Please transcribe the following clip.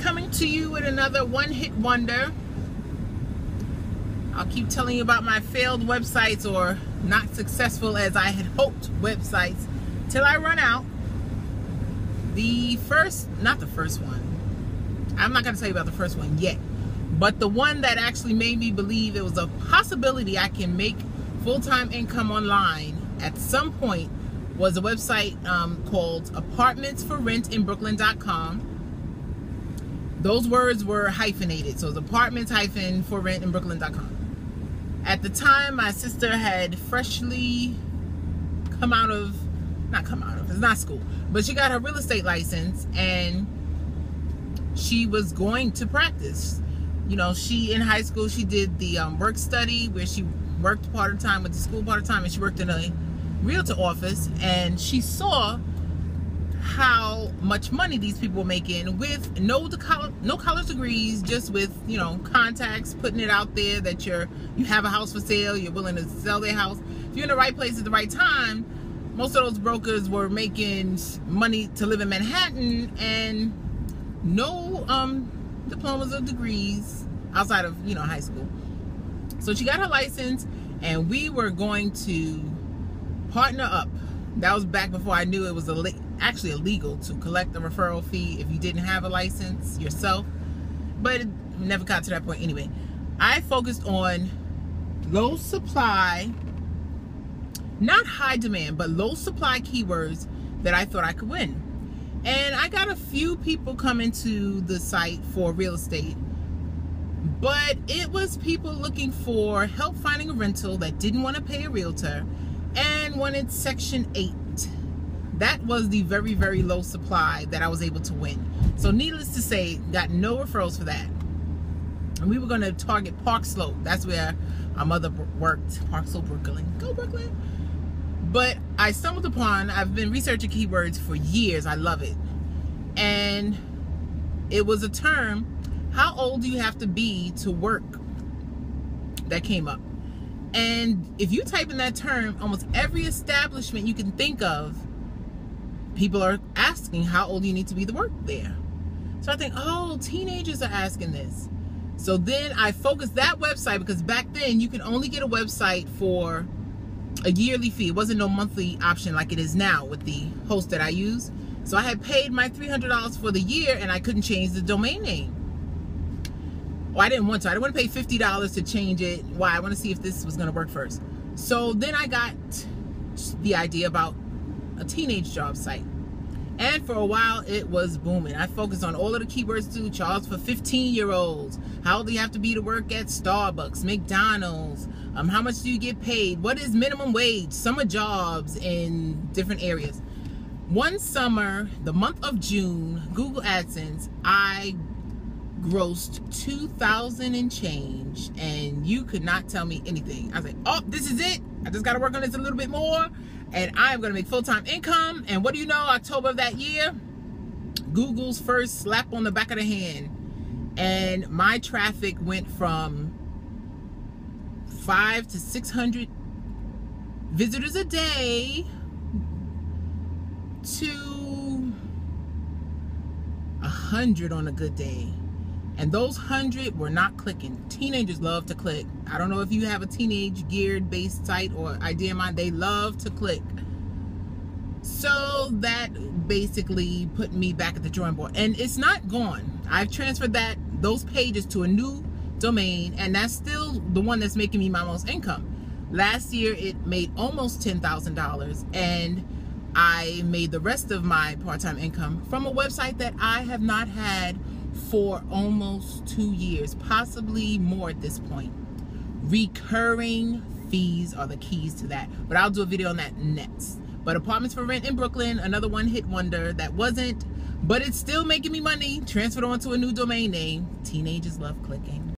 coming to you with another one-hit wonder. I'll keep telling you about my failed websites or not successful as I had hoped websites till I run out. Not the first one. I'm not going to tell you about the first one yet. But the one that actually made me believe it was a possibility I can make full-time income online at some point was a website called apartmentsforrentinbrooklyn.com. Those words were hyphenated, so it's apartments-for-rent-in-brooklyn.com. At the time, my sister had freshly it's not school, but she got her real estate license and she was going to practice. You know, in high school, she did the work study where she worked part-time with the school part-time, and she worked in a realtor office, and she saw how much money these people were making with no college degrees, just with, you know, contacts, putting it out there that you have a house for sale, you're willing to sell their house. If you're in the right place at the right time, most of those brokers were making money to live in Manhattan and no diplomas or degrees outside of, you know, high school. So she got her license and we were going to partner up. That was back before I knew it was actually illegal to collect a referral fee if you didn't have a license yourself, but it never got to that point anyway. I focused on low supply, not high demand, but low supply keywords that I thought I could win. And I got a few people coming to the site for real estate, but it was people looking for help finding a rental that didn't want to pay a realtor and wanted Section 8. That was the very, very low supply that I was able to win. So needless to say, got no referrals for that. And we were going to target Park Slope. That's where our mother worked. Park Slope, Brooklyn. Go Brooklyn. But I stumbled upon, I've been researching keywords for years. I love it. And it was a term, how old do you have to be to work, that came up. And if you type in that term, almost every establishment you can think of, people are asking how old you need to be to work there. So I think, oh, teenagers are asking this. So then I focused that website, because back then you could only get a website for a yearly fee. It wasn't no monthly option like it is now with the host that I use. So I had paid my $300 for the year and I couldn't change the domain name. Well, I didn't want to. I didn't want to pay $50 to change it. Why? I want to see if this was going to work first. So then I got the idea about a teenage job site. And for a while, it was booming. I focused on all of the keywords too. Jobs for 15-year-olds. How old do you have to be to work at Starbucks, McDonald's? How much do you get paid? What is minimum wage? Summer jobs in different areas. One summer, the month of June, Google AdSense, I grossed $2,000 and change, and you could not tell me anything. I was like, oh, this is it. I just got to work on this a little bit more, and I'm going to make full-time income. And what do you know, October of that year, Google's first slap on the back of the hand, and my traffic went from 500 to 600 visitors a day to 100 on a good day. And those 100 were not clicking. Teenagers love to click. I don't know if you have a teenage geared based site or idea in mind. They love to click. So that basically put me back at the drawing board. And it's not gone. I've transferred those pages to a new domain, and that's still the one that's making me my most income. Last year it made almost $10,000, and I made the rest of my part-time income from a website that I have not had for almost 2 years, possibly more at this point. Recurring fees are the keys to that, but I'll do a video on that next. But Apartments for Rent in Brooklyn, another one-hit wonder that wasn't, but it's still making me money. Transferred onto a new domain name. Teenagers love clicking.